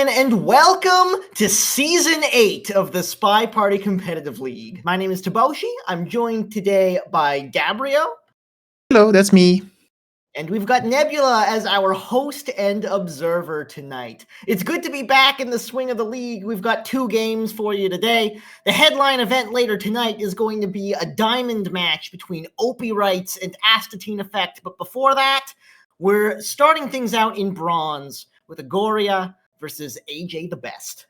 gentlemen, and welcome to Season 8 of the SpyParty Competitive League. My name is Taboshi. I'm joined today by Gabriel. Hello, that's me. And we've got Nebula as our host and observer tonight. It's good to be back in the swing of the league. We've got 2 games for you today. The headline event later tonight is going to be a diamond match between Opie Rights and Astatine Effect. But before that, we're starting things out in bronze with Aragoria versus AJtehbest.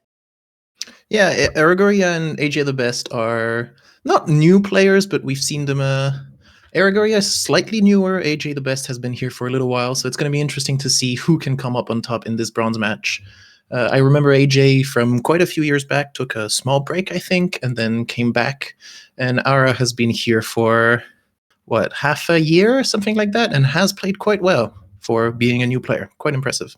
Yeah, Aragoria and AJtehbest are not new players, but we've seen them. Aragoria is slightly newer. AJtehbest has been here for a little while, so it's going to be interesting to see who can come up on top in this bronze match. I remember AJ from quite a few years back took a small break, I think, and then came back. And Ara has been here for, half a year, something like that, and has played quite well for being a new player. Quite impressive.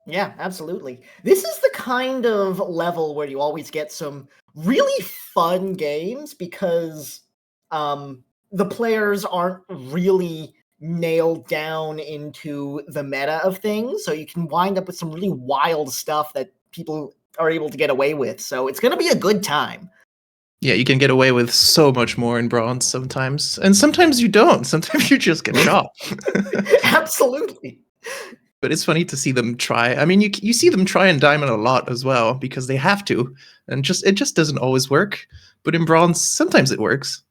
Yeah, absolutely. This is the kind of level where you always get some really fun games because the players aren't really nailed down into the meta of things, so you can wind up with some really wild stuff that people are able to get away with. So it's going to be a good time. Yeah, you can get away with so much more in bronze sometimes, and sometimes you don't. Sometimes you just get shot. Absolutely. But it's funny to see them try. I mean, you see them try in Diamond a lot as well because they have to, and it just doesn't always work. But in Bronze, sometimes it works.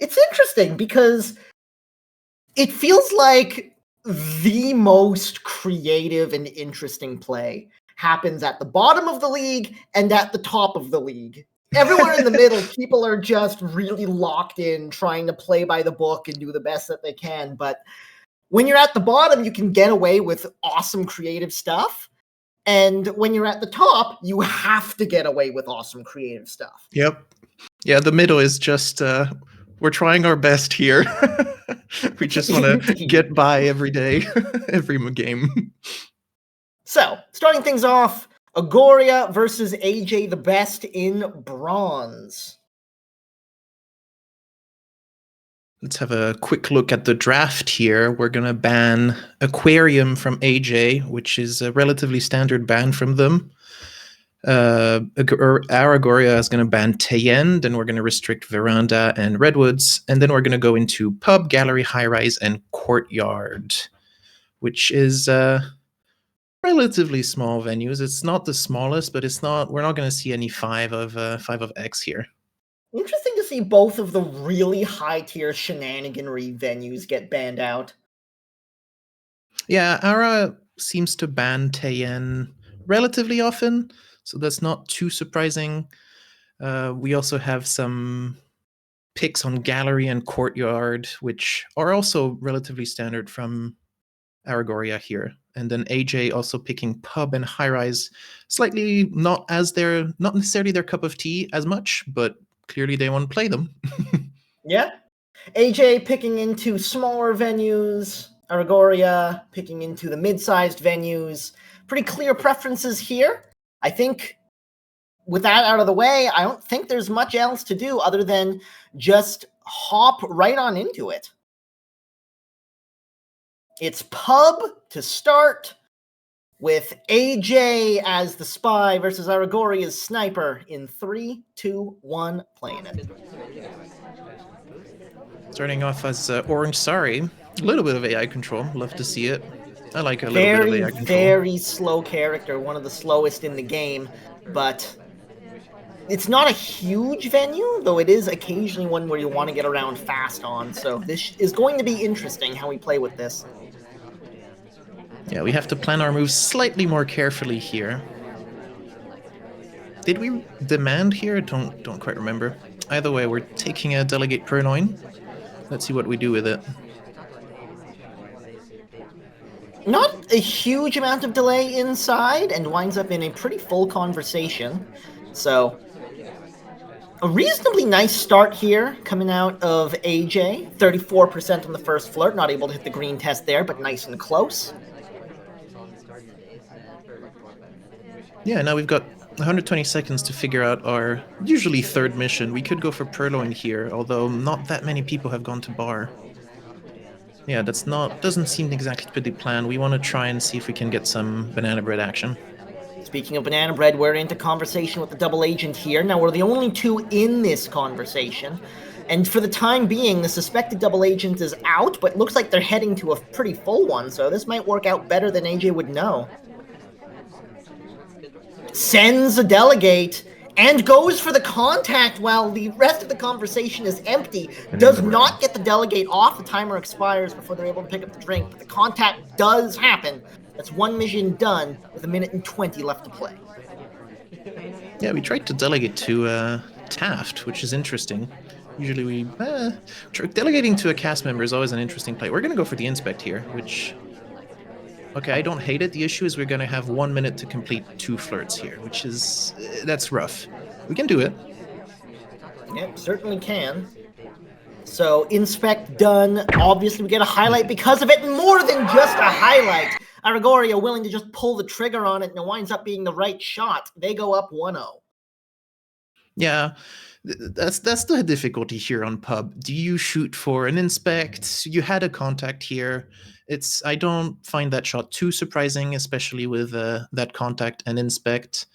It's interesting because it feels like the most creative and interesting play happens at the bottom of the league and at the top of the league. Everywhere in the middle, people are just really locked in, trying to play by the book and do the best that they can. But when you're at the bottom, you can get away with awesome creative stuff. And when you're at the top, you have to get away with awesome creative stuff. Yep. Yeah, the middle is just, we're trying our best here. We just want to get by every day, every game. So, starting things off, Aragoria versus AJtehbest in bronze. Let's have a quick look at the draft here. We're going to ban Aquarium from AJ, which is a relatively standard ban from them. Aragoria is going to ban Tayen, then we're going to restrict Veranda and Redwoods, and then we're going to go into Pub, Gallery, High Rise, and Courtyard, which is relatively small venues. It's not the smallest, but we're not going to see any 5 of X here. Interesting to see both of the really high-tier shenaniganry venues get banned out. Yeah, Ara seems to ban Tayen relatively often, so that's not too surprising. We also have some picks on Gallery and Courtyard, which are also relatively standard from Aragoria here. And then AJ also picking Pub and High Rise, slightly not necessarily their cup of tea as much, but clearly they want to play them. Yeah. AJ picking into smaller venues, Aragoria picking into the mid-sized venues. Pretty clear preferences here. I think with that out of the way, I don't think there's much else to do other than just hop right on into it. It's Pub to start, with AJ as the spy versus Aragoria's sniper in 3, 2, 1, playing it. Starting off as Orange Sari. A little bit of AI control. Love to see it. I like a little bit of AI control. Very slow character. One of the slowest in the game. But it's not a huge venue, though it is occasionally one where you want to get around fast on. So this is going to be interesting how we play with this. Yeah, we have to plan our moves slightly more carefully here. Did we demand here? Don't quite remember. Either way, we're taking a Delegate Purloin. Let's see what we do with it. Not a huge amount of delay inside, and winds up in a pretty full conversation. So, a reasonably nice start here coming out of AJ. 34% on the first flirt, not able to hit the green test there, but nice and close. Yeah, now we've got 120 seconds to figure out our usually 3rd mission. We could go for Purloin here, although not that many people have gone to Bar. Yeah, doesn't seem exactly to be the plan. We want to try and see if we can get some banana bread action. Speaking of banana bread, we're into conversation with the double agent here. Now, we're the only two in this conversation. And for the time being, the suspected double agent is out, but looks like they're heading to a pretty full one, so this might work out better than AJ would know. Sends a delegate and goes for the contact while the rest of the conversation is empty. Does not get the delegate off. The timer expires before they're able to pick up the drink, but the contact does happen. That's one mission done with 1:20 left to play. Yeah, we tried to delegate to Taft, which is interesting. Usually we... delegating to a cast member is always an interesting play. We're going to go for the inspect here, which... Okay, I don't hate it. The issue is we're going to have 1 minute to complete 2 flirts here, which is... that's rough. We can do it. Yep, certainly can. So, inspect done. Obviously, we get a highlight because of it. More than just a highlight. Aragoria willing to just pull the trigger on it, and it winds up being the right shot. They go up 1-0. Yeah, that's the difficulty here on pub. Do you shoot for an inspect? You had a contact here. I don't find that shot too surprising, especially with that contact and inspect.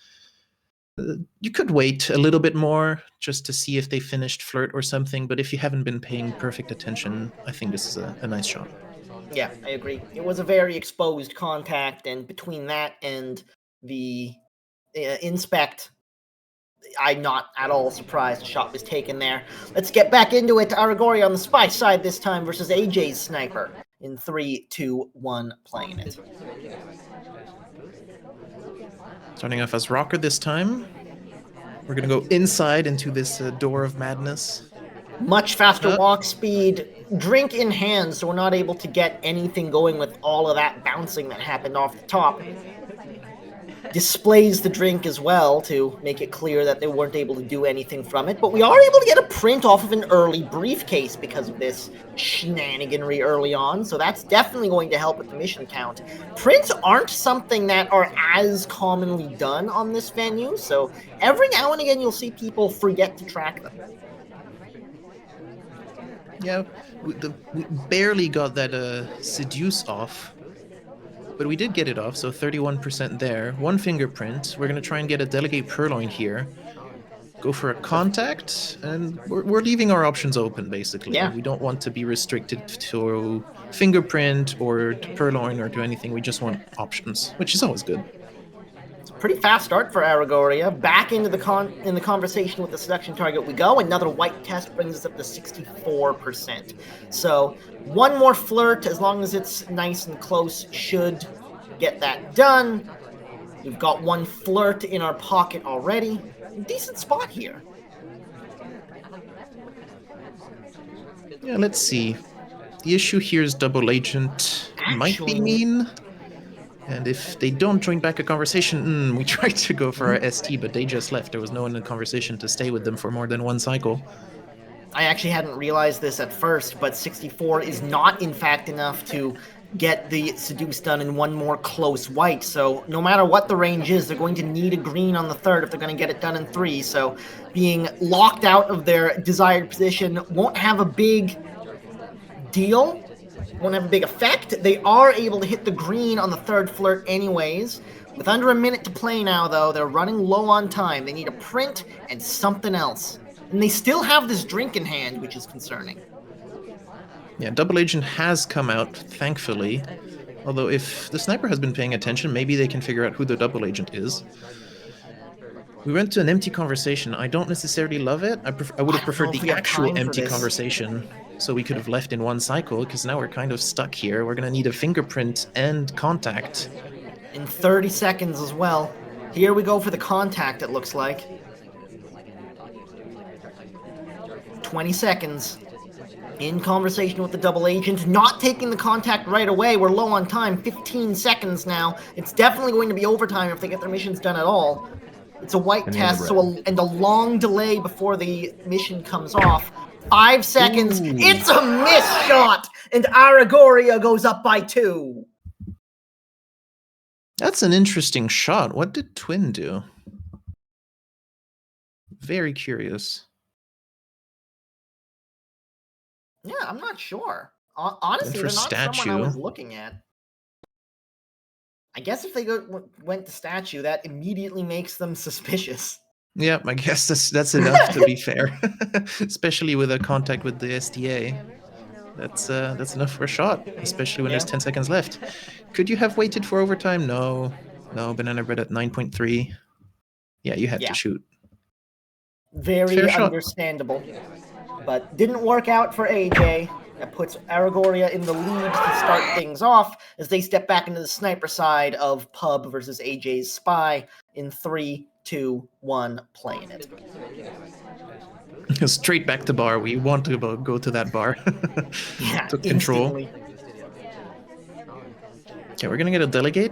You could wait a little bit more just to see if they finished flirt or something, but if you haven't been paying perfect attention, I think this is a nice shot. Yeah, I agree. It was a very exposed contact, and between that and the inspect, I'm not at all surprised a shot was taken there. Let's get back into it. Aragoria on the spy side this time versus AJ's sniper in 3, 2, 1, playing it. Starting off as Rocker this time. We're going to go inside into this door of madness. Much faster walk speed, drink in hand, so we're not able to get anything going with all of that bouncing that happened off the top. Displays the drink as well to make it clear that they weren't able to do anything from it, but we are able to get a print off of an early briefcase because of this shenaniganry early on, so that's definitely going to help with the mission count. Prints aren't something that are as commonly done on this venue, so every now and again you'll see people forget to track them. Yeah, we barely got that seduce off, but we did get it off, so 31% there. 1 fingerprint. We're going to try and get a delegate purloin here. Go for a contact, and we're leaving our options open, basically. Yeah. We don't want to be restricted to fingerprint or to purloin or to anything. We just want options, which is always good. Pretty fast start for Aragoria. Back into the conversation with the seduction target we go. Another white test brings us up to 64%. So 1 more flirt, as long as it's nice and close, should get that done. We've got 1 flirt in our pocket already. Decent spot here. Yeah, let's see. The issue here is double agent might be mean. And if they don't join back a conversation, we tried to go for our ST, but they just left. There was no one in the conversation to stay with them for more than 1 cycle. I actually hadn't realized this at first, but 64 is not, in fact, enough to get the seduce done in 1 more close white. So no matter what the range is, they're going to need a green on the 3rd if they're going to get it done in 3. So being locked out of their desired position won't have a big deal. Won't have a big effect. They are able to hit the green on the 3rd flirt anyways. With under 1 minute to play now, though, they're running low on time. They need a print and something else. And they still have this drink in hand, which is concerning. Yeah, double agent has come out, thankfully. Although if the sniper has been paying attention, maybe they can figure out who the double agent is. We went to an empty conversation. I don't necessarily love it. I would have preferred the actual empty conversation, so we could have left in 1 cycle, because now we're kind of stuck here. We're going to need a fingerprint and contact. In 30 seconds as well. Here we go for the contact, it looks like. 20 seconds. In conversation with the double agent, not taking the contact right away. We're low on time, 15 seconds now. It's definitely going to be overtime if they get their missions done at all. It's a white test, and a long delay before the mission comes off. 5 seconds. Ooh. It's a missed shot, and Aragoria goes up by 2. That's an interesting shot. What did Twin do? Very curious. Yeah, I'm not sure. Honestly, they're not someone I was looking at. I guess if they went to statue, that immediately makes them suspicious. Yeah, I guess that's enough to be fair, especially with a contact with the SDA. That's enough for a shot, especially when there's 10 seconds left. Could you have waited for overtime? No, banana bread at 9.3. Yeah, you had to shoot. Very Fair shot. understandable, but didn't work out for AJ. That puts Aragoria in the lead to start things off as they step back into the sniper side of Pub versus AJ's Spy in 3, 2, 1, playing it. Straight back to bar. We want to go to that bar. Yeah, Took control. instantly. Okay, we're gonna get a delegate.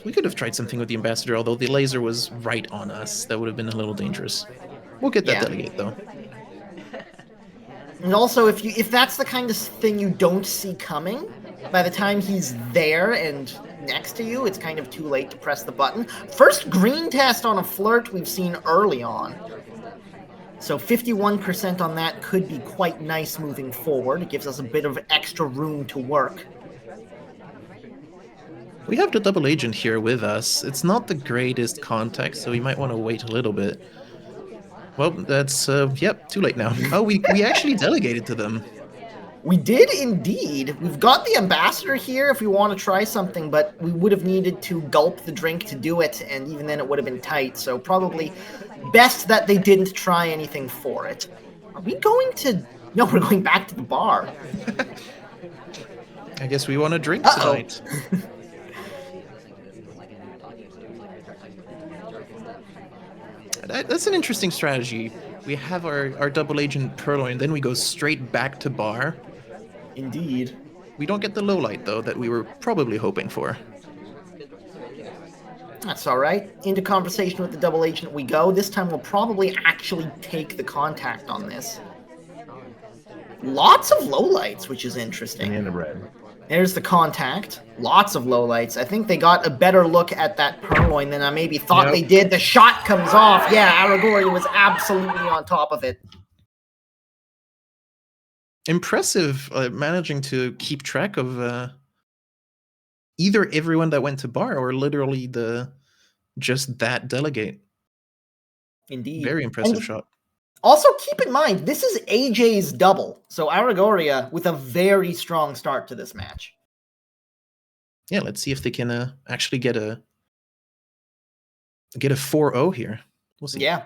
We could have tried something with the ambassador, although the laser was right on us. That would have been a little dangerous. We'll get that delegate though. And also, if that's the kind of thing you don't see coming, by the time he's there and next to you, it's kind of too late to press the button. First green test on a flirt we've seen early on. So 51% on that could be quite nice moving forward. It gives us a bit of extra room to work. We have the double agent here with us. It's not the greatest context, so we might want to wait a little bit. Well, that's, yep, too late now. Oh, we actually delegated to them. We did indeed. We've got the ambassador here if we want to try something, but we would have needed to gulp the drink to do it, and even then it would have been tight, so probably best that they didn't try anything for it. Are we going to... No, we're going back to the bar. I guess we want a drink tonight. That's an interesting strategy. We have our double agent Purloin, then we go straight back to bar. Indeed. We don't get the low light, though, that we were probably hoping for. That's all right. Into conversation with the double agent we go. This time we'll probably actually take the contact on this. Lots of lowlights, which is interesting. Banana bread. There's the contact. Lots of lowlights. I think they got a better look at that Purloin than I maybe thought they did. The shot comes off. Yeah, Aragoria was absolutely on top of it. Impressive managing to keep track of either everyone that went to bar or literally just that delegate. Indeed. Very impressive shot. Also, keep in mind, this is AJ's double. So Aragoria with a very strong start to this match. Yeah, let's see if they can actually get a 4-0 here. We'll see. Yeah.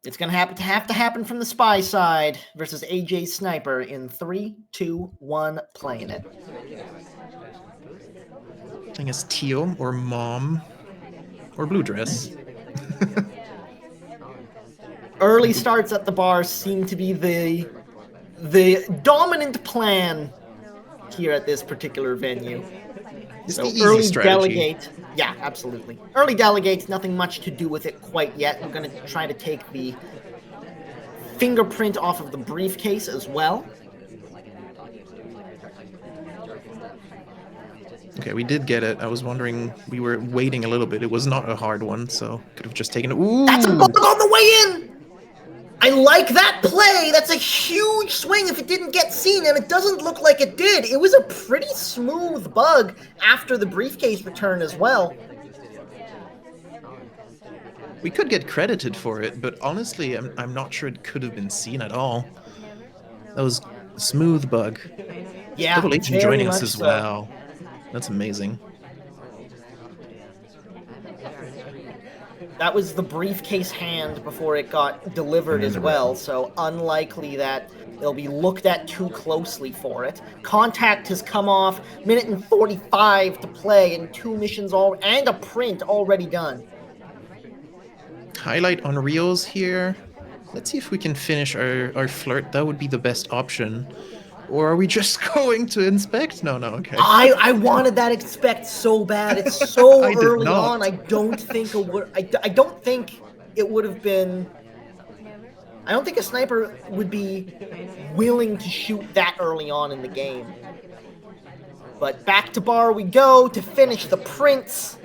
It's going to have to happen from the Spy side versus AJ's Sniper in 3, 2, 1, playing it. I think it's teal or mom or blue dress. Early starts at the bar seem to be the dominant plan here at this particular venue. It's So the easy early strategy. delegate. Yeah, absolutely. Early delegates, nothing much to do with it quite yet. We're going to try to take the fingerprint off of the briefcase as well. Okay, we did get it. I was wondering, we were waiting a little bit. It was not a hard one, so could have just taken it. Ooh! That's a bug on the way in! I like that play! That's a huge swing if it didn't get seen, and it doesn't look like it did. It was a pretty smooth bug after the briefcase return as well. We could get credited for it, but honestly, I'm not sure it could have been seen at all. That was a smooth bug. Yeah, Double agent very joining us much as so. well. That's amazing. That was the briefcase hand before it got delivered as well, so unlikely that they'll be looked at too closely for it. Contact has come off, minute and 45 to play, and 2 missions and a print already done. Highlight on reels here. Let's see if we can finish our flirt. That would be the best option. Or are we just going to inspect? No, okay. I wanted that expect so bad. It's so I did early not. on. I don't think it would have been. I don't think a sniper would be willing to shoot that early on in the game. But back to bar we go to finish the prints.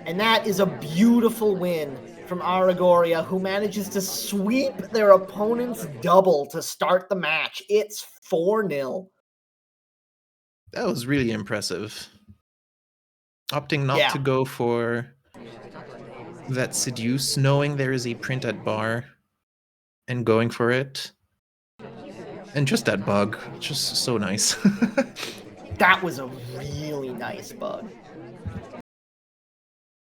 And that is a beautiful win from Aragoria, who manages to sweep their opponent's double to start the match. It's 4-0. That was really impressive. Opting not to go for that seduce, knowing there is a print at bar, and going for it. And just that bug, just so nice. That was a really nice bug.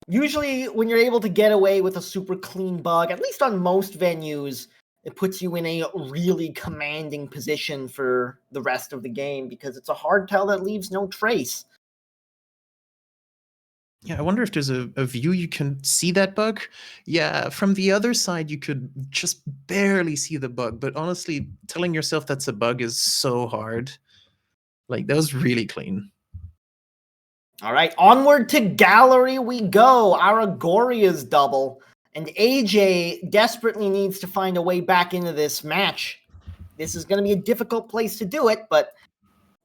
Usually, when you're able to get away with a super clean bug, at least on most venues, it puts you in a really commanding position for the rest of the game because it's a hard tell that leaves no trace. Yeah, I wonder if there's a view you can see that bug. Yeah, from the other side, you could just barely see the bug. But honestly, telling yourself that's a bug is so hard. Like, that was really clean. All right, onward to gallery we go. Aragoria's double. And AJ desperately needs to find a way back into this match. This is going to be a difficult place to do it, but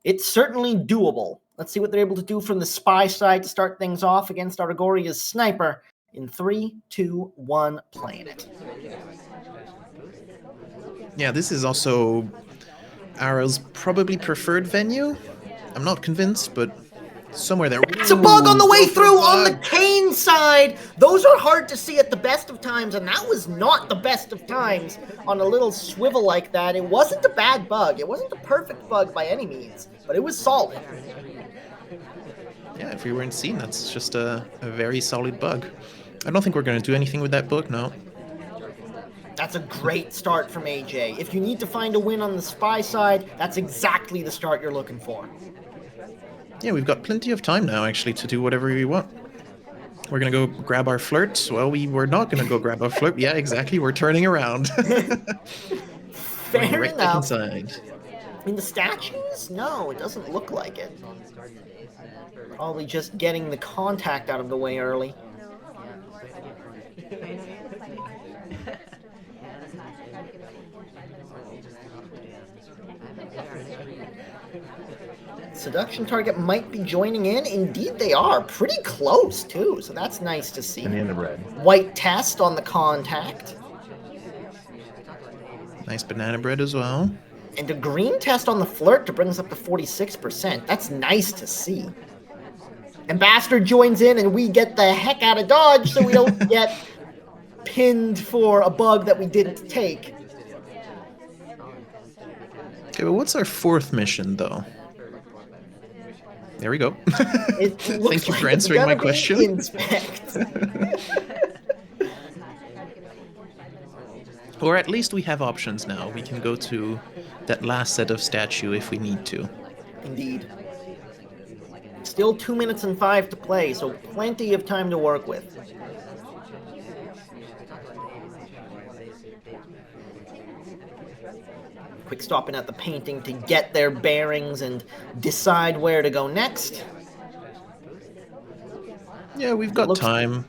it's certainly doable. Let's see what they're able to do from the spy side to start things off against Aragoria's sniper in 3, 2, 1, playing it. Yeah, this is also Ara's probably preferred venue. I'm not convinced, but somewhere there. It's a bug on the way through on the Kane side. Those are hard to see at the best of times, and that was not the best of times on a little swivel like that. It wasn't a bad bug. It wasn't a perfect bug by any means, but it was solid. Yeah, if we weren't seen, that's just a very solid bug. I don't think we're going to do anything with that bug, no. That's a great start from AJ. If you need to find a win on the spy side, that's exactly the start you're looking for. Yeah, we've got plenty of time now, actually, to do whatever we want. We're going to go grab our flirt. Well, we were not going to go grab our flirt. Yeah, exactly. We're turning around. Fair right enough. back inside. In the statues? No, it doesn't look like it. Probably just getting the contact out of the way early. Seduction target might be joining in. Indeed they are. Pretty close, too, so that's nice to see. Banana bread. White test on the contact. Nice banana bread as well. And a green test on the flirt to bring us up to 46%. That's nice to see. Ambassador joins in, and we get the heck out of Dodge so we don't get pinned for a bug that we didn't take. Okay, well, what's our fourth mission, though? There we go. Thank you for answering my question. Inspect. Or at least we have options now. We can go to that last set of statue if we need to. Indeed. Still 2 minutes and 5 to play, so plenty of time to work with. Quick stopping at the painting to get their bearings and decide where to go next. Yeah, we've got time.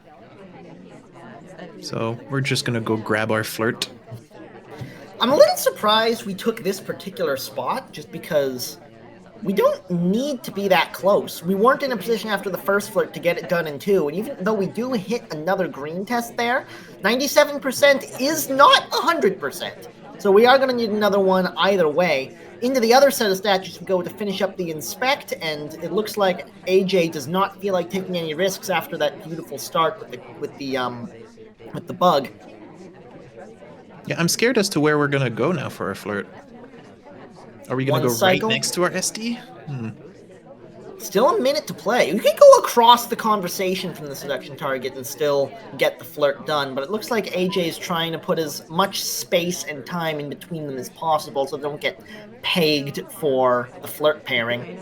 So we're just gonna go grab our flirt. I'm a little surprised we took this particular spot, just because we don't need to be that close. We weren't in a position after the first flirt to get it done in 2, and even though we do hit another green test there, 97% is not 100%. So we are going to need another one either way. Into the other set of statues we go to finish up the inspect, and it looks like AJ does not feel like taking any risks after that beautiful start with the bug. Yeah, I'm scared as to where we're gonna go now for our flirt. Are we gonna go cycle? right next to our SD? Still a minute to play. We could go across the conversation from the seduction target and still get the flirt done, but it looks like AJ is trying to put as much space and time in between them as possible so they don't get pegged for the flirt pairing.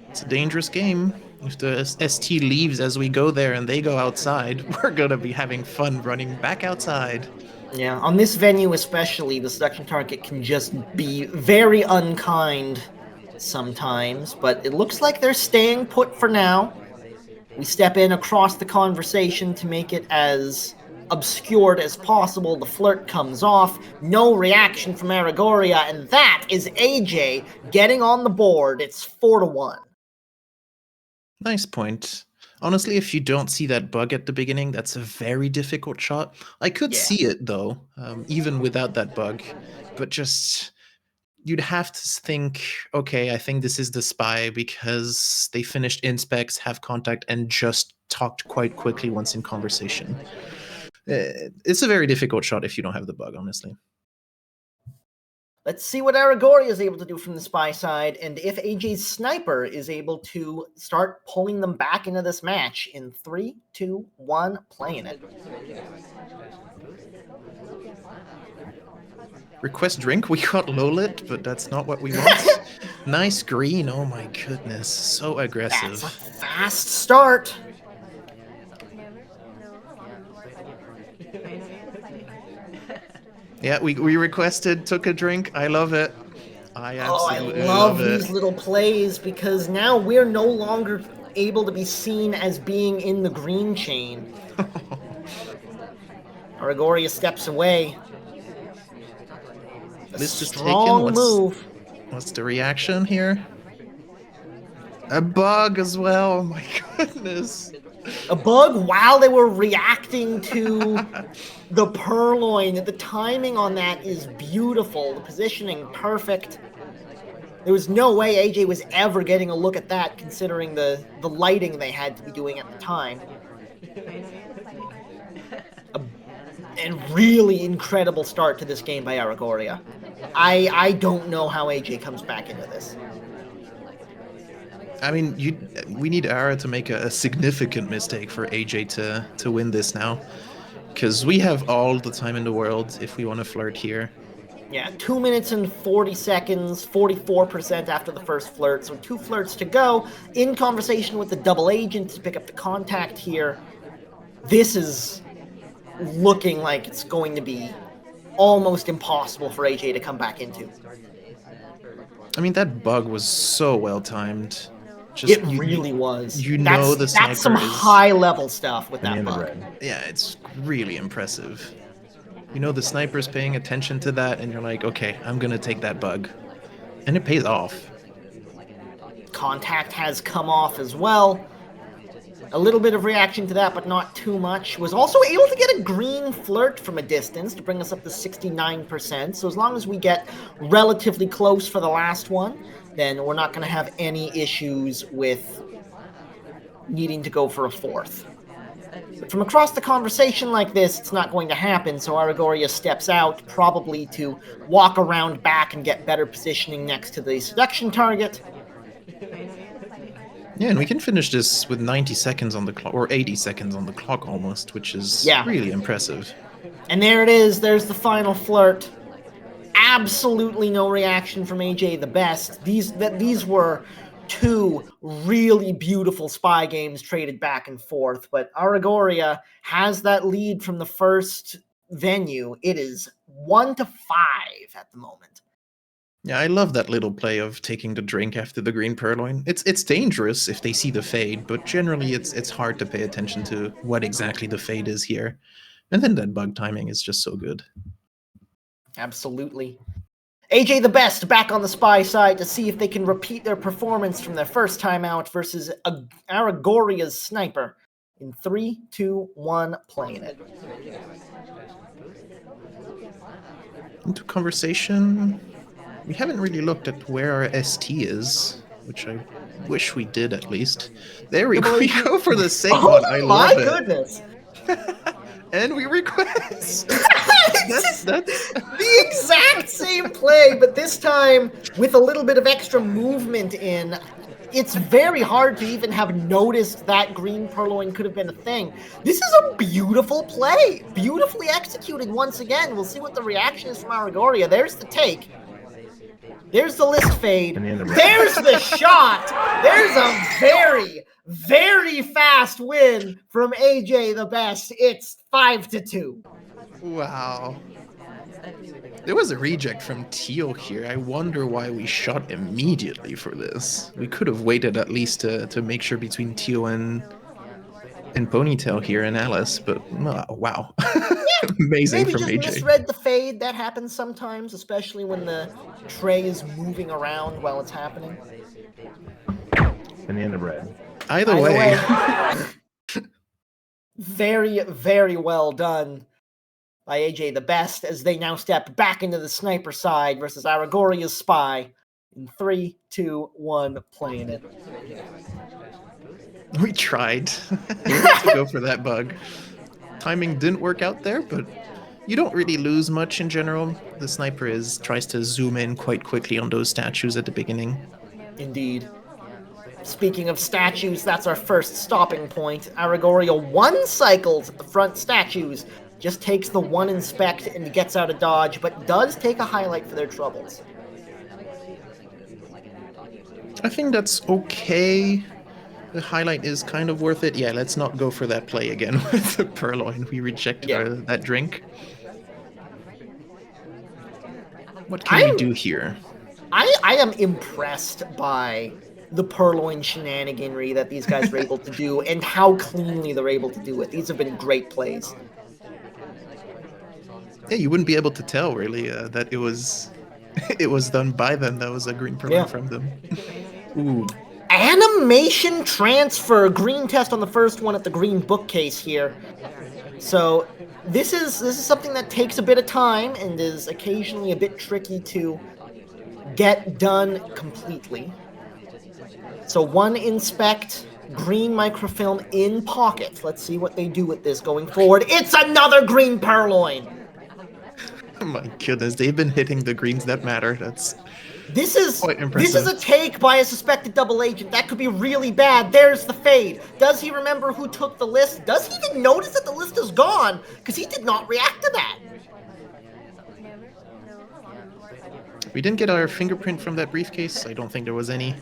It's a dangerous game. If the ST leaves as we go there and they go outside, we're gonna be having fun running back outside. Yeah, on this venue especially, the seduction target can just be very unkind sometimes, but it looks like they're staying put for now. We step in across the conversation to make it as obscured as possible. The flirt comes off, no reaction from Aragoria, and that is AJ getting on the board. It's 4-1. Nice point. Honestly, if you don't see that bug at the beginning, that's a very difficult shot. I could see it, though, even without that bug. But just you'd have to think, okay, I think this is the spy because they finished inspects, have contact, and just talked quite quickly once in conversation. It's a very difficult shot if you don't have the bug, honestly. Let's see what Aragoria is able to do from the spy side, and if AJ's sniper is able to start pulling them back into this match in 3, 2, 1, playing it. Request drink? We got low lit, but that's not what we want. Nice green. Oh my goodness. So aggressive. That's a fast start. Yeah, we requested, took a drink. I love it. I absolutely love it. these little plays because now we're no longer able to be seen as being in the green chain. Aragoria steps away. This is strong move. What's the reaction here? A bug as well. Oh my goodness. A bug while they were reacting to the purloin. The timing on that is beautiful. The positioning perfect. There was no way AJ was ever getting a look at that considering the lighting they had to be doing at the time. And really incredible start to this game by Aragoria. I don't know how AJ comes back into this. I mean, we need Ara to make a significant mistake for AJ to win this now. Because we have all the time in the world if we want to flirt here. Yeah, 2 minutes and 40 seconds, 44% after the first flirt. So 2 flirts to go. In conversation with the double agent to pick up the contact here. This is looking like it's going to be almost impossible for AJ to come back into. I mean, that bug was so well timed. It really was. You know the sniper that's some high-level stuff with that bug. Yeah, it's really impressive. You know the sniper's paying attention to that, and you're like, okay, I'm gonna take that bug. And it pays off. Contact has come off as well. A little bit of reaction to that, but not too much. Was also able to get a green flirt from a distance to bring us up to 69%. So as long as we get relatively close for the last one, then we're not going to have any issues with needing to go for a 4th. But from across the conversation like this, it's not going to happen, so Aragoria steps out, probably to walk around back and get better positioning next to the seduction target. Yeah, and we can finish this with 90 seconds on the clock, or 80 seconds on the clock almost, which is really impressive. And there it is, there's the final flirt. Absolutely no reaction from AJtehbest. These were 2 really beautiful spy games traded back and forth, but Aragoria has that lead from the first venue. It is 1-5 at the moment. Yeah, I love that little play of taking the drink after the green purloin. It's dangerous if they see the fade, but generally it's hard to pay attention to what exactly the fade is here. And then that bug timing is just so good. Absolutely. AJtehbest back on the spy side to see if they can repeat their performance from their first time out versus Aragoria's sniper. In 3, 2, 1, playing it. Into conversation. We haven't really looked at where our ST is, which I wish we did at least. There we go. We go for the same one. I love it. My goodness. And we request. that's the exact same play, but this time with a little bit of extra movement in. It's very hard to even have noticed that green purloin could have been a thing. This is a beautiful play. Beautifully executed once again. We'll see what the reaction is from Aragoria. There's the take. There's the list fade. There's the shot. There's a very, very fast win from AJtehbest. It's 5-2. Wow. There was a reject from Teal here. I wonder why we shot immediately for this. We could have waited at least to make sure between Teal and Ponytail here and Alice, but wow. Amazing from AJ. Maybe just misread the fade. That happens sometimes, especially when the tray is moving around while it's happening. And the end of red. Either way. Very, very well done. by AJtehbest as they now step back into the sniper side versus Aragoria's Spy in 3, 2, 1, playing it. We tried to go for that bug. Timing didn't work out there, but you don't really lose much in general. The sniper tries to zoom in quite quickly on those statues at the beginning. Indeed. Speaking of statues, that's our first stopping point. Aragoria one cycles at the front statues, just takes the one inspect and gets out of dodge, but does take a highlight for their troubles. I think that's okay. The highlight is kind of worth it. Yeah, let's not go for that play again with the purloin. We rejected that drink. What can we do here? I am impressed by the purloin shenaniganry that these guys are able to do and how cleanly they're able to do it. These have been great plays. Yeah, you wouldn't be able to tell really that it was done by them. That was a green purloin from them. Ooh. Animation transfer. Green test on the first one at the green bookcase here. So this is something that takes a bit of time and is occasionally a bit tricky to get done completely. So one inspect, green microfilm in pocket. Let's see what they do with this going forward. It's another green purloin. Oh my goodness, they've been hitting the greens that matter. This is quite impressive. This is a take by a suspected double agent. That could be really bad. There's the fade. Does he remember who took the list? Does he even notice that the list is gone? Because he did not react to that. We didn't get our fingerprint from that briefcase. I don't think there was any.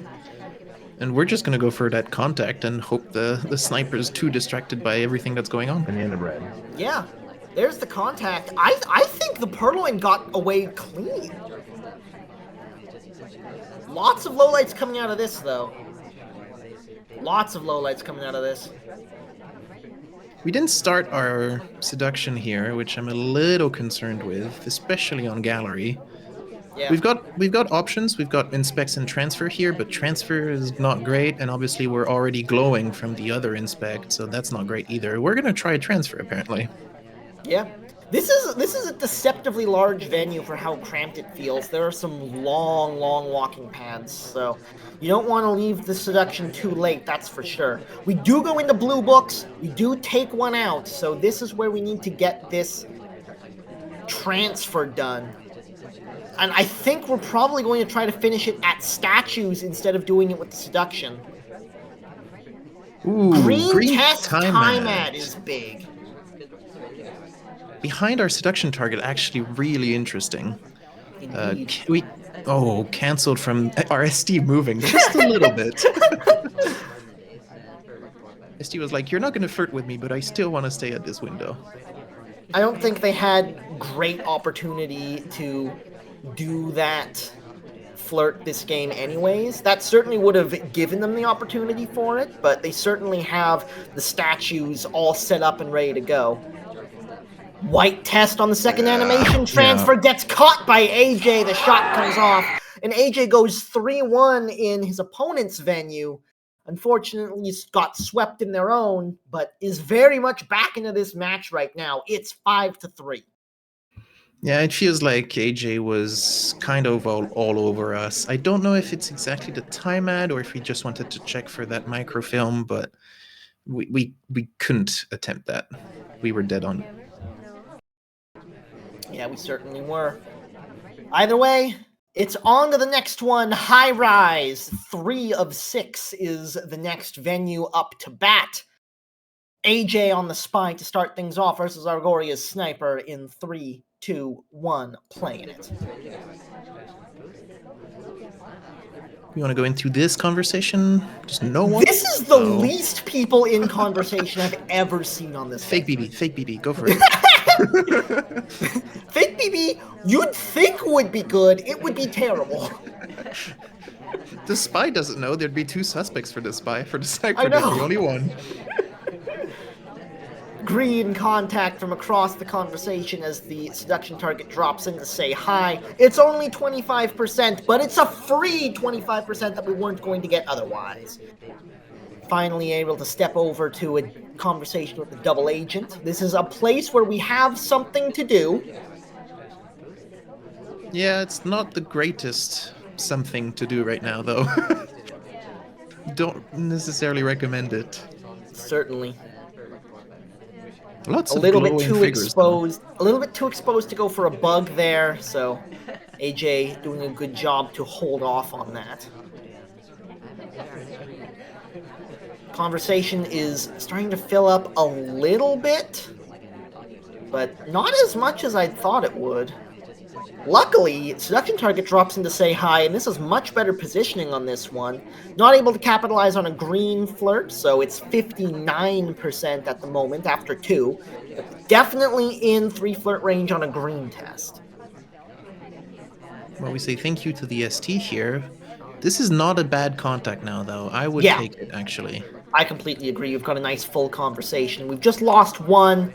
And we're just going to go for that contact and hope the sniper's too distracted by everything that's going on. Banana bread. Yeah, there's the contact. I think the purloin got away clean. Lots of lowlights coming out of this, though. Lots of lowlights coming out of this. We didn't start our seduction here, which I'm a little concerned with, especially on gallery. Yeah. We've got options. We've got inspects and transfer here, but transfer is not great, and obviously we're already glowing from the other inspect, so that's not great either. We're gonna try transfer apparently. Yeah. This is a deceptively large venue for how cramped it feels. There are some long walking paths, so you don't want to leave the seduction too late, that's for sure. We do go into blue books, we do take one out, so this is where we need to get this transfer done. And I think we're probably going to try to finish it at statues instead of doing it with the seduction. Ooh, green test time ad is big. Behind our seduction target, actually really interesting. Cancelled from our SD moving just a little bit. SD was like, you're not going to flirt with me, but I still want to stay at this window. I don't think they had great opportunity to do that flirt this game anyways. That certainly would have given them the opportunity for it, but they certainly have the statues all set up and ready to go. White test on the second animation transfer gets caught by AJ. The shot comes off, and AJ goes 3-1 in his opponent's venue. Unfortunately, he's got swept in their own, but is very much back into this match right now. It's 5-3. Yeah, it feels like AJ was kind of all over us. I don't know if it's exactly the time ad or if he just wanted to check for that microfilm, but we couldn't attempt that. We were dead on. Yeah, we certainly were. Either way, it's on to the next one. High Rise. 3 of 6 is the next venue up to bat. AJ on the Spy to start things off versus Aragoria's Sniper in 3, 2, 1, playing it. You want to go into this conversation? Just no one? This is the least people in conversation I've ever seen on this. Fake BB, go for it. Fake BB, you'd think would be good. It would be terrible. The Spy doesn't know there'd be 2 suspects for the Spy. For the Sniper, there'd be only 1. Green contact from across the conversation as the seduction target drops in to say hi. It's only 25%, but it's a free 25% that we weren't going to get otherwise. finally able to step over to a conversation with the double agent. This is a place where we have something to do. Yeah, it's not the greatest something to do right now, though. Don't necessarily recommend it. Certainly. Lots A of little bit glowing too figures, though. exposed. A little bit too exposed to go for a bug there, so AJ doing a good job to hold off on that. Conversation is starting to fill up a little bit, but not as much as I thought it would. Luckily, seduction target drops into say hi, and this is much better positioning on this one. Not able to capitalize on a green flirt, so it's 59% at the moment after 2. But definitely in 3 flirt range on a green test. Well, we say thank you to the ST here. This is not a bad contact now, though. I would Yeah. take it, actually. I completely agree. We've got a nice full conversation. We've just lost one.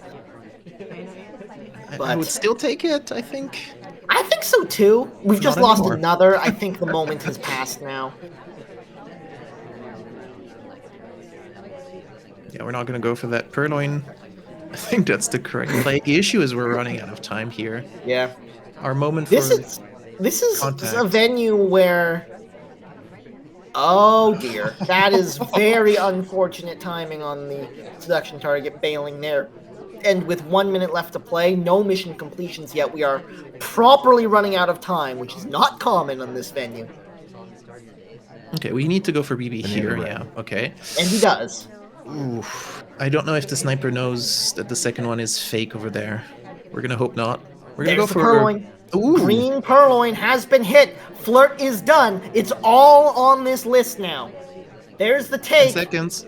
I would still take it, I think. I think so too. We've just Not lost anymore. another. I think the moment has passed now. Yeah, we're not going to go for that purloin. I think that's the correct play. The issue is we're running out of time here. Yeah. Our moment This for is contact. a venue where. Oh dear, that is very unfortunate timing on the seduction target bailing there. And with 1 minute left to play, no mission completions yet. We are properly running out of time, which is not common on this venue. Okay, we need to go for BB here, Banana yeah, bread. okay. And he does. Oof. I don't know if the sniper knows that the second one is fake over there. We're gonna hope not. We're gonna There's go the for purloin. Ooh. Green purloin has been hit. Flirt is done. It's all on this list now. There's the 10 take. seconds.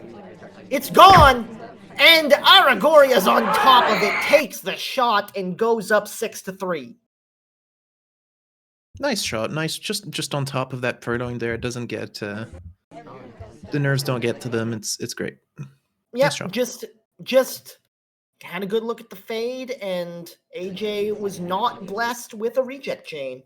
It's gone. And Aragoria's on top of it, takes the shot, and goes up 6-3. Nice shot. Nice, just on top of that purloin there. It doesn't get the nerves don't get to them. It's great. Yeah, Nice shot. just had a good look at the fade, and AJ was not blessed with a reject chain.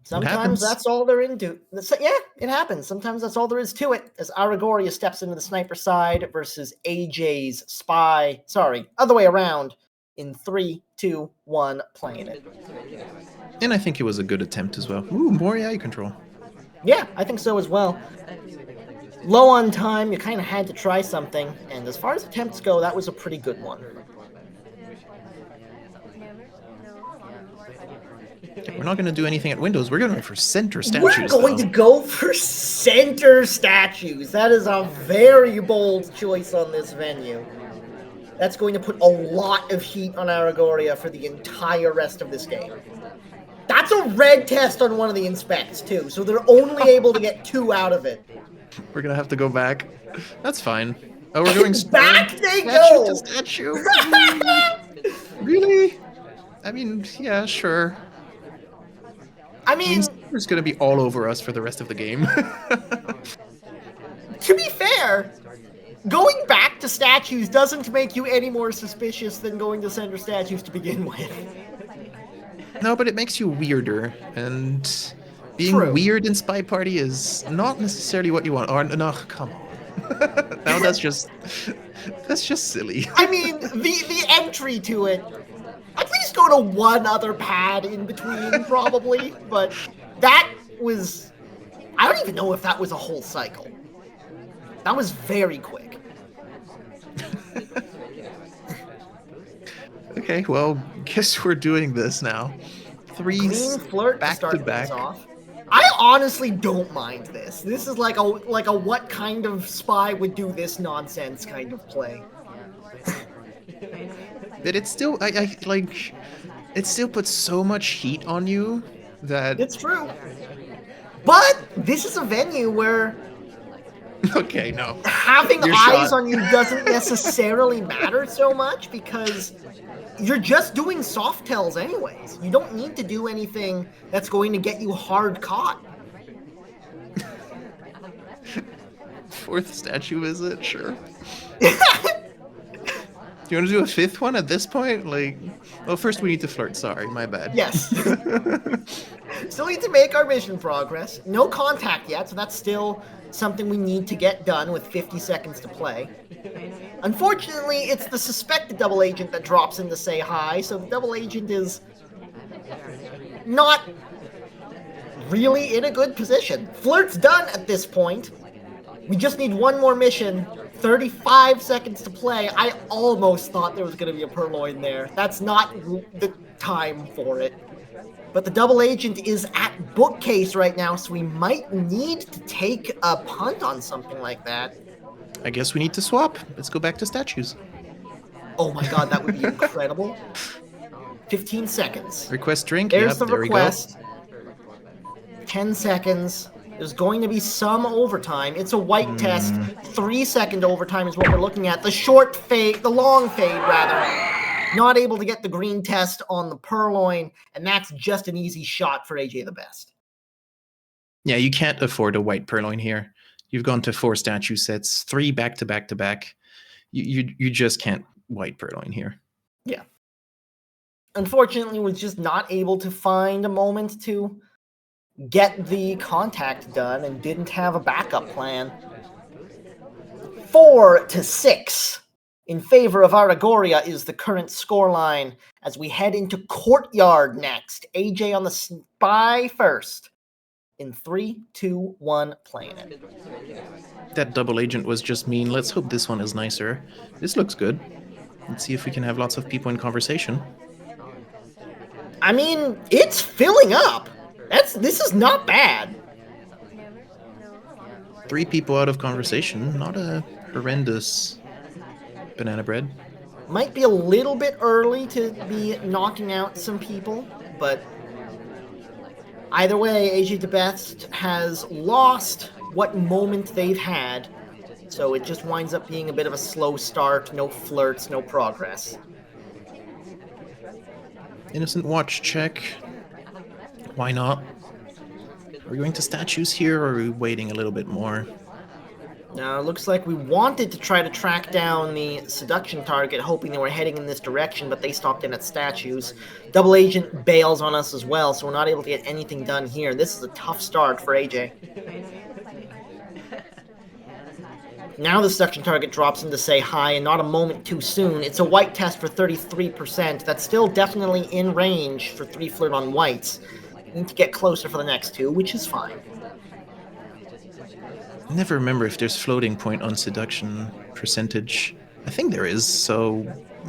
Sometimes happens. that's all there into. Yeah, it happens. Sometimes that's all there is to it. As Aragoria steps into the sniper side versus AJ's spy. Sorry, other way around. In 3, 2, 1, playing it. And I think it was a good attempt as well. Ooh, more AI control. Yeah, I think so as well. Low on time, you kind of had to try something, and as far as attempts go, that was a pretty good one. Okay, we're not going to do anything at windows. We're going for center statues. We're going though. to go for center statues. That is a very bold choice on this venue. That's going to put a lot of heat on Aragoria for the entire rest of this game. That's a red test on one of the inspects, too, so they're only able to get 2 out of it. We're going to have to go back. That's fine. Oh, we're going Back they statue go! to statue. Really? I mean, yeah, sure. I mean, It's going to be all over us for the rest of the game. to be fair, going back to statues doesn't make you any more suspicious than going to center statues to begin with. No, but it makes you weirder, and being True. weird in SpyParty is not necessarily what you want. Or no, come on. No, that's just silly. I mean, the entry to it, at least go to one other pad in between, probably, but that was, I don't even know if that was a whole cycle. That was very quick. Okay, well, guess we're doing this now. 3 Green flirt to back start to things back. off. I honestly don't mind this. This is like a what kind of spy would do this nonsense kind of play. But it's still, I like, it still puts so much heat on you that. It's true. But this is a venue where Okay, no. having Your eyes shot. on you doesn't necessarily matter so much because you're just doing soft tells anyways. You don't need to do anything that's going to get you hard caught. 4th statue visit, sure. Do you want to do a 5th one at this point? Like, well, first we need to flirt. Sorry, my bad. Yes. Still need to make our mission progress. No contact yet, so that's still something we need to get done with 50 seconds to play. Unfortunately, it's the suspected double agent that drops in to say hi, so the double agent is not really in a good position. Flirt's done at this point. We just need one more mission. 35 seconds to play. I almost thought there was going to be a purloin there. That's not the time for it. But the double agent is at bookcase right now, so we might need to take a punt on something like that. I guess we need to swap. Let's go back to statues. Oh my god, that would be incredible. 15 seconds. Request drink. There's Yep, the there request. 10 seconds. There's going to be some overtime. It's a white test. 3-second overtime is what we're looking at. The short fade, the long fade rather. Not able to get the green test on the purloin, and that's just an easy shot for AJtehbest. Yeah, you can't afford a white purloin here. You've gone to 4 statue sets, 3 back to back to back. You just can't white purloin here. Yeah. Unfortunately, was just not able to find a moment to get the contact done and didn't have a backup plan. 4-6 in favor of Aragoria is the current scoreline as we head into Courtyard next. AJ on the spy first. In 3, 2, 1, playing it. That double agent was just mean. Let's hope this one is nicer. This looks good. Let's see if we can have lots of people in conversation. I mean, it's filling up. This is not bad. 3 people out of conversation. Not a horrendous banana bread. Might be a little bit early to be knocking out some people, but either way, AJtehbest has lost what moment they've had, so it just winds up being a bit of a slow start, no flirts, no progress. Innocent watch check. Why not? Are we going to statues here, or are we waiting a little bit more? Now, it looks like we wanted to try to track down the seduction target, hoping they were heading in this direction, but they stopped in at statues. Double agent bails on us as well, so we're not able to get anything done here. This is a tough start for AJ. Now the seduction target drops in to say hi, and not a moment too soon. It's a white test for 33%. That's still definitely in range for 3 flirt on whites. We need to get closer for the next 2, which is fine. I never remember if there's floating point on seduction percentage. I think there is, so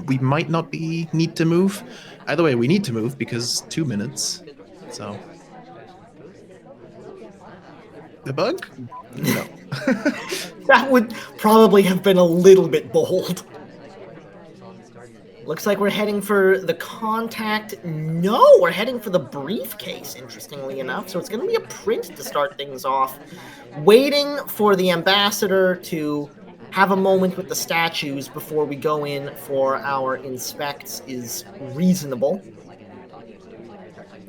we might not need to move. Either way, we need to move because 2 minutes. So the bug? No. That would probably have been a little bit bold. Looks like we're heading for the contact. No, we're heading for the briefcase, interestingly enough. So it's going to be a print to start things off. Waiting for the ambassador to have a moment with the statues before we go in for our inspects is reasonable.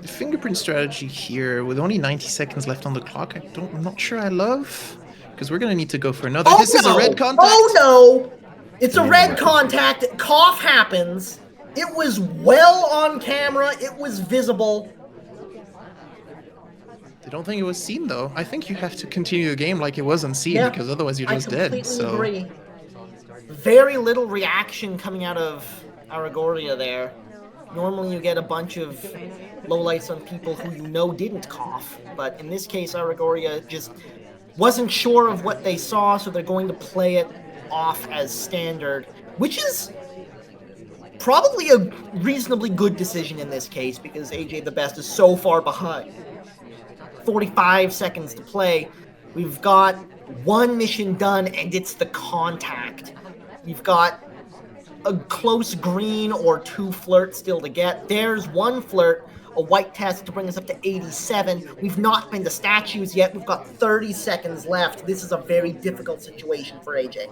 The fingerprint strategy here, with only 90 seconds left on the clock, I'm not sure I love. Because we're going to need to go for another. Oh, this is a red contact. Oh, no. It's a red contact. Cough happens. It was well on camera. It was visible. I don't think it was seen, though. I think you have to continue the game like it wasn't seen, because otherwise you're just dead. I completely agree. Very little reaction coming out of Aragoria there. Normally you get a bunch of lowlights on people who you know didn't cough. But in this case, Aragoria just wasn't sure of what they saw, so they're going to play it off as standard, which is probably a reasonably good decision in this case because AJtehbest is so far behind. 45 seconds to play. We've got 1 mission done, and it's the contact. We've got a close green or 2 flirts still to get. There's 1 flirt, a white test to bring us up to 87. We've not been to statues yet. We've got 30 seconds left. This is a very difficult situation for AJ.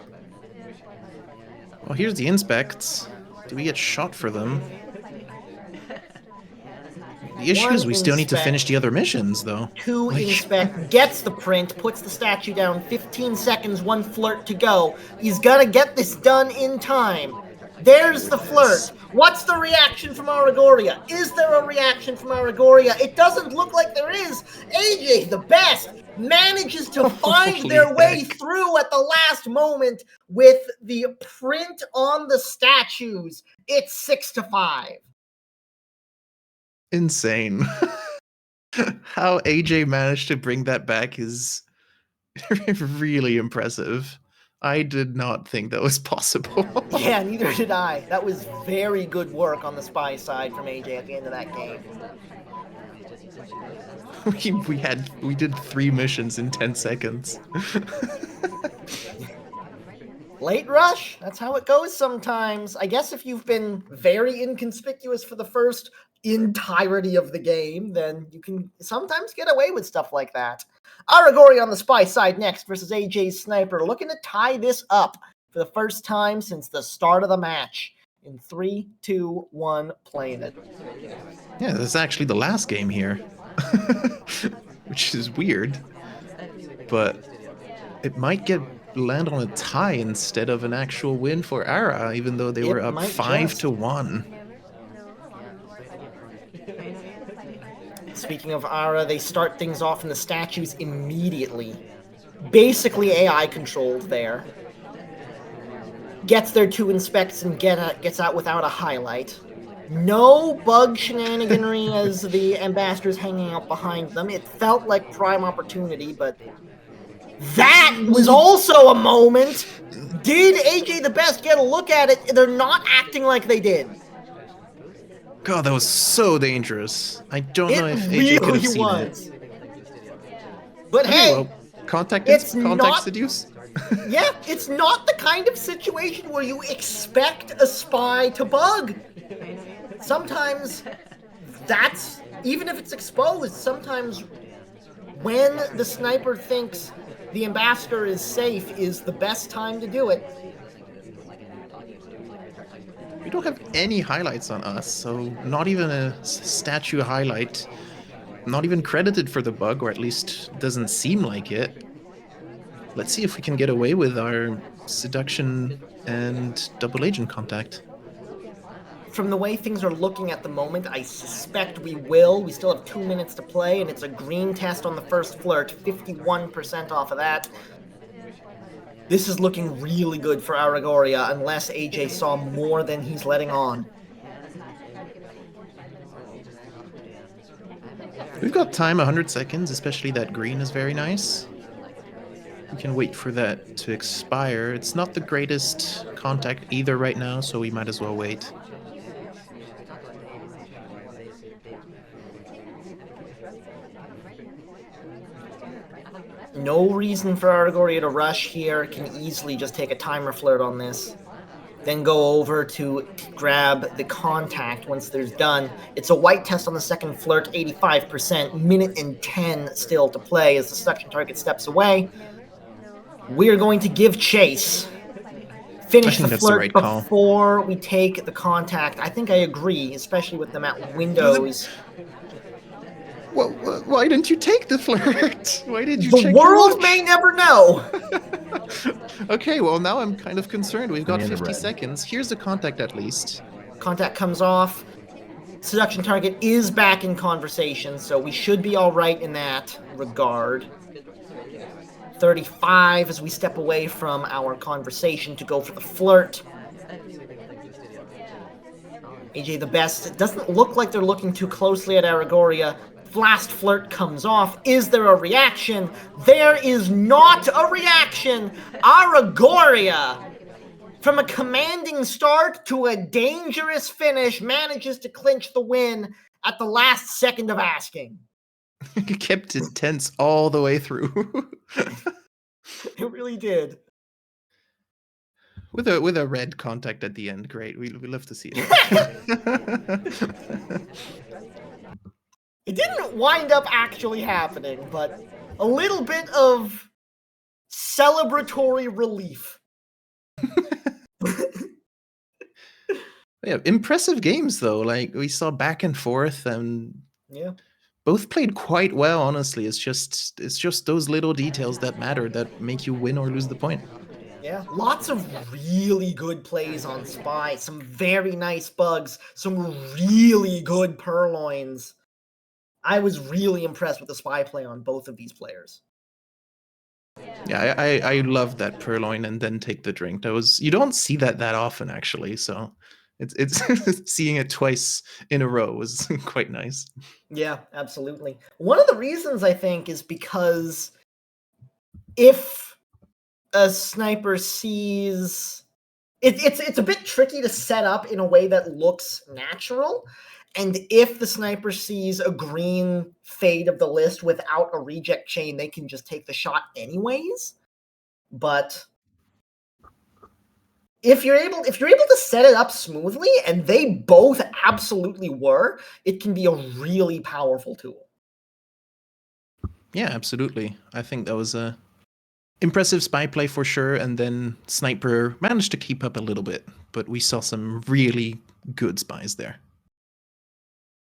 Well, here's the inspects. Do we get shot for them? The issue is we still need to finish the other missions, though. 2 inspect, gets the print, puts the statue down, 15 seconds, 1 flirt to go. He's got to get this done in time. There's the flirt. What's the reaction from Aragoria? Is there a reaction from Aragoria? It doesn't look like there is. AJtehbest manages to find their way through at the last moment with the print on the statues. It's 6-5. Insane. How AJ managed to bring that back is really impressive. I did not think that was possible. Yeah, neither did I. That was very good work on the spy side from AJ at the end of that game. we did 3 missions in 10 seconds. Late rush, that's how it goes sometimes. I guess if you've been very inconspicuous for the first entirety of the game, then you can sometimes get away with stuff like that. Aragoria on the spy side next versus AJ's sniper, looking to tie this up for the first time since the start of the match. In 3, 2, 1, playing it. Yeah, this is actually the last game here. Which is weird. But it might land on a tie instead of an actual win for Ara, even though they were up 5-1. Speaking of Ara, they start things off in the statues immediately. Basically AI controlled there. Gets there to inspect and gets out without a highlight. No bug shenaniganry as the ambassador's hanging out behind them. It felt like prime opportunity, but that was also a moment. Did AJtehbest get a look at it? They're not acting like they did. God, that was so dangerous. I don't know if AJ could have seen it. But hey, well, contact seduce. Yeah, it's not the kind of situation where you expect a spy to bug. Sometimes that's, even if it's exposed, sometimes when the sniper thinks the ambassador is safe is the best time to do it. We don't have any highlights on us, so not even a statue highlight. Not even credited for the bug, or at least doesn't seem like it. Let's see if we can get away with our seduction and double agent contact. From the way things are looking at the moment, I suspect we will. We still have 2 minutes to play, and it's a green test on the first flirt, 51% off of that. This is looking really good for Aragoria, unless AJ saw more than he's letting on. We've got time, 100 seconds, especially that green is very nice. We can wait for that to expire. It's not the greatest contact either right now, so we might as well wait. No reason for Aragoria to rush here. Can easily just take a timer flirt on this. Then go over to grab the contact once there's done. It's a white test on the second flirt, 85%. Minute and 10 still to play as the seduction target steps away. We're going to give chase. Finish the flirt before we take the contact. I think I agree, especially with them at windows. Well, why didn't you take the flirt? Why did you check the world may never know. Okay, well, now I'm kind of concerned. We've got 50 seconds. Here's the contact at least. Contact comes off. Seduction target is back in conversation, so we should be all right in that regard. 35 as we step away from our conversation to go for the flirt. AJtehbest, it doesn't look like they're looking too closely at Aragoria. Last flirt comes off. Is there a reaction? There is not a reaction. Aragoria, from a commanding start to a dangerous finish, manages to clinch the win at the last second of asking. It kept it tense all the way through. It really did. With a red contact at the end, great. We love to see it. It didn't wind up actually happening, but a little bit of celebratory relief. Yeah, impressive games though. Like we saw back and forth, and yeah, both played quite well. Honestly, it's just those little details that matter that make you win or lose the point. Yeah, Yeah, lots of really good plays on Spy, some very nice bugs, some really good purloins. I was really impressed with the Spy play on both of these players. Yeah, I love that purloin and then take the drink. You don't see that often actually, so it's seeing it twice in a row was quite nice. Yeah, absolutely. One of the reasons I think is because if a sniper sees it's a bit tricky to set up in a way that looks natural. And if the sniper sees a green fade of the list without a reject chain, they can just take the shot anyways. But if you're able to set it up smoothly, and they both absolutely were, it can be a really powerful tool. Yeah, absolutely. I think that was a impressive spy play for sure, and then Sniper managed to keep up a little bit, but we saw some really good spies there.